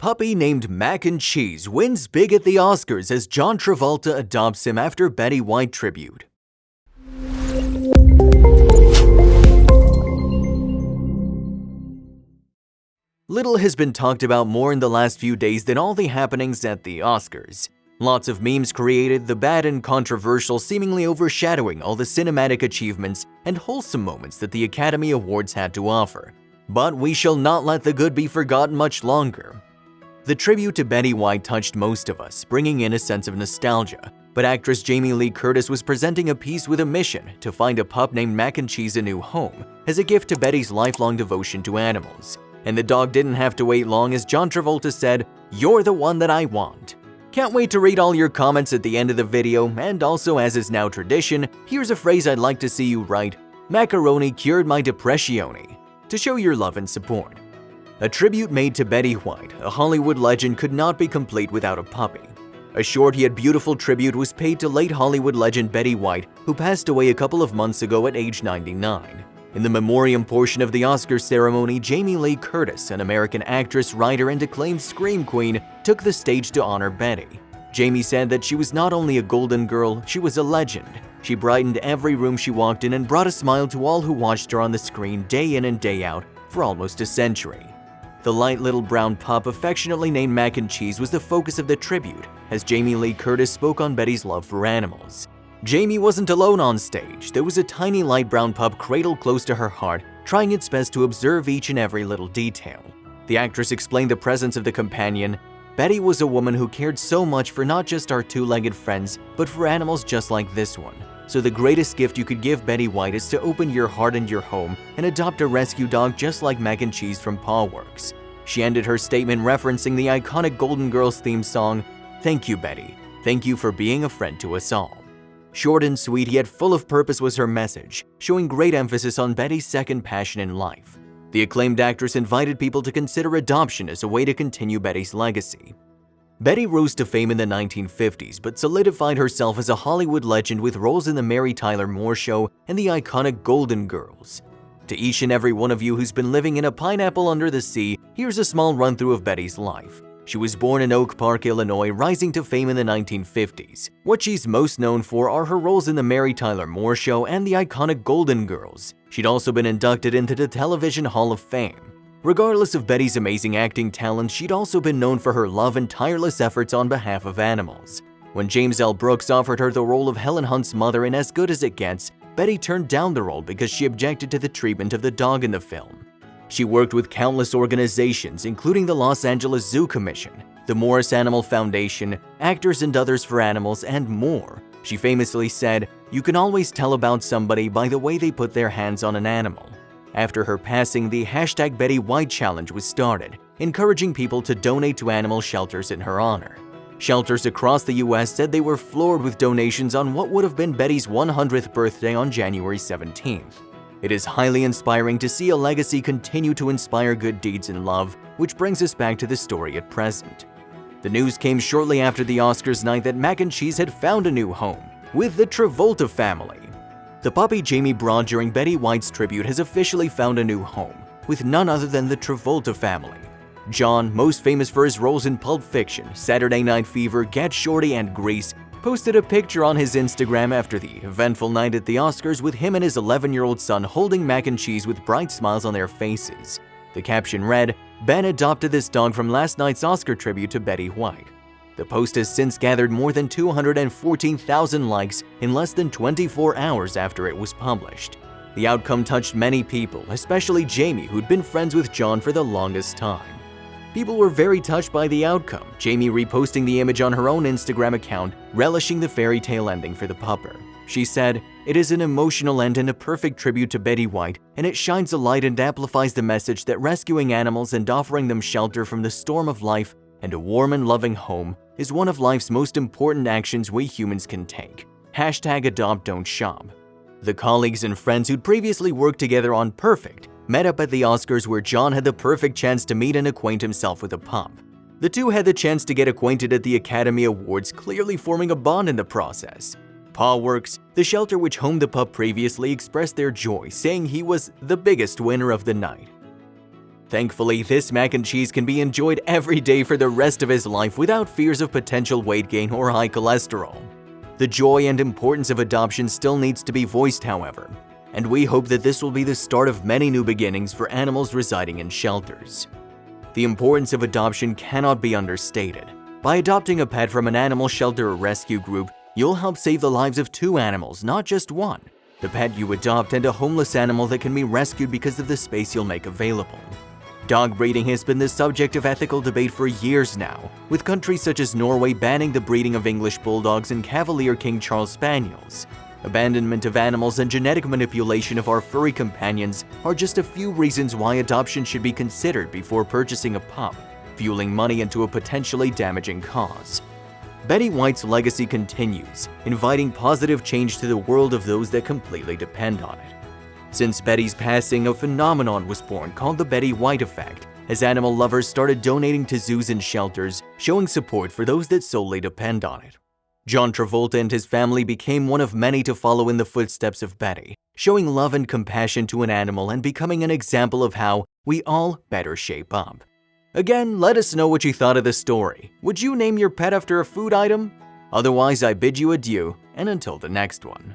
Puppy named Mac and Cheese wins big at the Oscars as John Travolta adopts him after Betty White tribute. Little has been talked about more in the last few days than all the happenings at the Oscars. Lots of memes created, the bad and controversial seemingly overshadowing all the cinematic achievements and wholesome moments that the Academy Awards had to offer. But we shall not let the good be forgotten much longer. The tribute to Betty White touched most of us, bringing in a sense of nostalgia. But actress Jamie Lee Curtis was presenting a piece with a mission to find a pup named Mac and Cheese a new home as a gift to Betty's lifelong devotion to animals. And the dog didn't have to wait long as John Travolta said, "You're the one that I want." Can't wait to read all your comments at the end of the video, and also, as is now tradition, here's a phrase I'd like to see you write: "Macaroni cured my depressione," to show your love and support. A tribute made to Betty White, a Hollywood legend, could not be complete without a puppy. A short yet beautiful tribute was paid to late Hollywood legend Betty White, who passed away a couple of months ago at age 99. In the memoriam portion of the Oscars ceremony, Jamie Lee Curtis, an American actress, writer, and acclaimed scream queen, took the stage to honor Betty. Jamie said that she was not only a golden girl, she was a legend. She brightened every room she walked in and brought a smile to all who watched her on the screen day in and day out for almost a century. The light little brown pup, affectionately named Mac and Cheese, was the focus of the tribute, as Jamie Lee Curtis spoke on Betty's love for animals. Jamie wasn't alone on stage. There was a tiny light brown pup cradled close to her heart, trying its best to observe each and every little detail. The actress explained the presence of the companion. Betty was a woman who cared so much for not just our two-legged friends, but for animals just like this one. So the greatest gift you could give Betty White is to open your heart and your home and adopt a rescue dog just like Mac and Cheese from PawWorks. She ended her statement referencing the iconic Golden Girls theme song, "Thank you, Betty. Thank you for being a friend to us all." Short and sweet yet full of purpose was her message, showing great emphasis on Betty's second passion in life. The acclaimed actress invited people to consider adoption as a way to continue Betty's legacy. Betty rose to fame in the 1950s, but solidified herself as a Hollywood legend with roles in The Mary Tyler Moore Show and the iconic Golden Girls. To each and every one of you who's been living in a pineapple under the sea, here's a small run-through of Betty's life. She was born in Oak Park, Illinois, rising to fame in the 1950s. What she's most known for are her roles in The Mary Tyler Moore Show and the iconic Golden Girls. She'd also been inducted into the Television Hall of Fame. Regardless of Betty's amazing acting talent, she'd also been known for her love and tireless efforts on behalf of animals. When James L. Brooks offered her the role of Helen Hunt's mother in As Good as It Gets, Betty turned down the role because she objected to the treatment of the dog in the film. She worked with countless organizations, including the Los Angeles Zoo Commission, the Morris Animal Foundation, Actors and Others for Animals, and more. She famously said, "You can always tell about somebody by the way they put their hands on an animal." After her passing, the #BettyWhite Challenge was started, encouraging people to donate to animal shelters in her honor. Shelters across the US said they were floored with donations on what would have been Betty's 100th birthday on January 17th. It is highly inspiring to see a legacy continue to inspire good deeds and love, which brings us back to the story at present. The news came shortly after the Oscars night that Mac and Cheese had found a new home with the Travolta family. The puppy Jamie brought during Betty White's tribute has officially found a new home with none other than the Travolta family. John, most famous for his roles in Pulp Fiction, Saturday Night Fever, Get Shorty, and Grease, posted a picture on his Instagram after the eventful night at the Oscars with him and his 11-year-old son holding Mac and Cheese with bright smiles on their faces. The caption read, "Ben adopted this dog from last night's Oscar tribute to Betty White." The post has since gathered more than 214,000 likes in less than 24 hours after it was published. The outcome touched many people, especially Jamie, who'd been friends with John for the longest time. People were very touched by the outcome, Jamie reposting the image on her own Instagram account, relishing the fairy tale ending for the pupper. She said, "It is an emotional end and a perfect tribute to Betty White, and it shines a light and amplifies the message that rescuing animals and offering them shelter from the storm of life and a warm and loving home is one of life's most important actions we humans can take. #Adopt Don't Shop." The colleagues and friends who'd previously worked together on Perfect met up at the Oscars, where John had the perfect chance to meet and acquaint himself with a pup. The two had the chance to get acquainted at the Academy Awards, clearly forming a bond in the process. PawWorks, the shelter which homed the pup previously, expressed their joy, saying he was the biggest winner of the night. Thankfully, this mac and cheese can be enjoyed every day for the rest of his life without fears of potential weight gain or high cholesterol. The joy and importance of adoption still needs to be voiced, however, and we hope that this will be the start of many new beginnings for animals residing in shelters. The importance of adoption cannot be understated. By adopting a pet from an animal shelter or rescue group, you'll help save the lives of 2 animals, not just one: the pet you adopt and a homeless animal that can be rescued because of the space you'll make available. Dog breeding has been the subject of ethical debate for years now, with countries such as Norway banning the breeding of English Bulldogs and Cavalier King Charles Spaniels. Abandonment of animals and genetic manipulation of our furry companions are just a few reasons why adoption should be considered before purchasing a pup, fueling money into a potentially damaging cause. Betty White's legacy continues, inviting positive change to the world of those that completely depend on it. Since Betty's passing, a phenomenon was born called the Betty White effect, as animal lovers started donating to zoos and shelters, showing support for those that solely depend on it. John Travolta and his family became one of many to follow in the footsteps of Betty, showing love and compassion to an animal and becoming an example of how we all better shape up. Again, let us know what you thought of the story. Would you name your pet after a food item? Otherwise, I bid you adieu, and until the next one.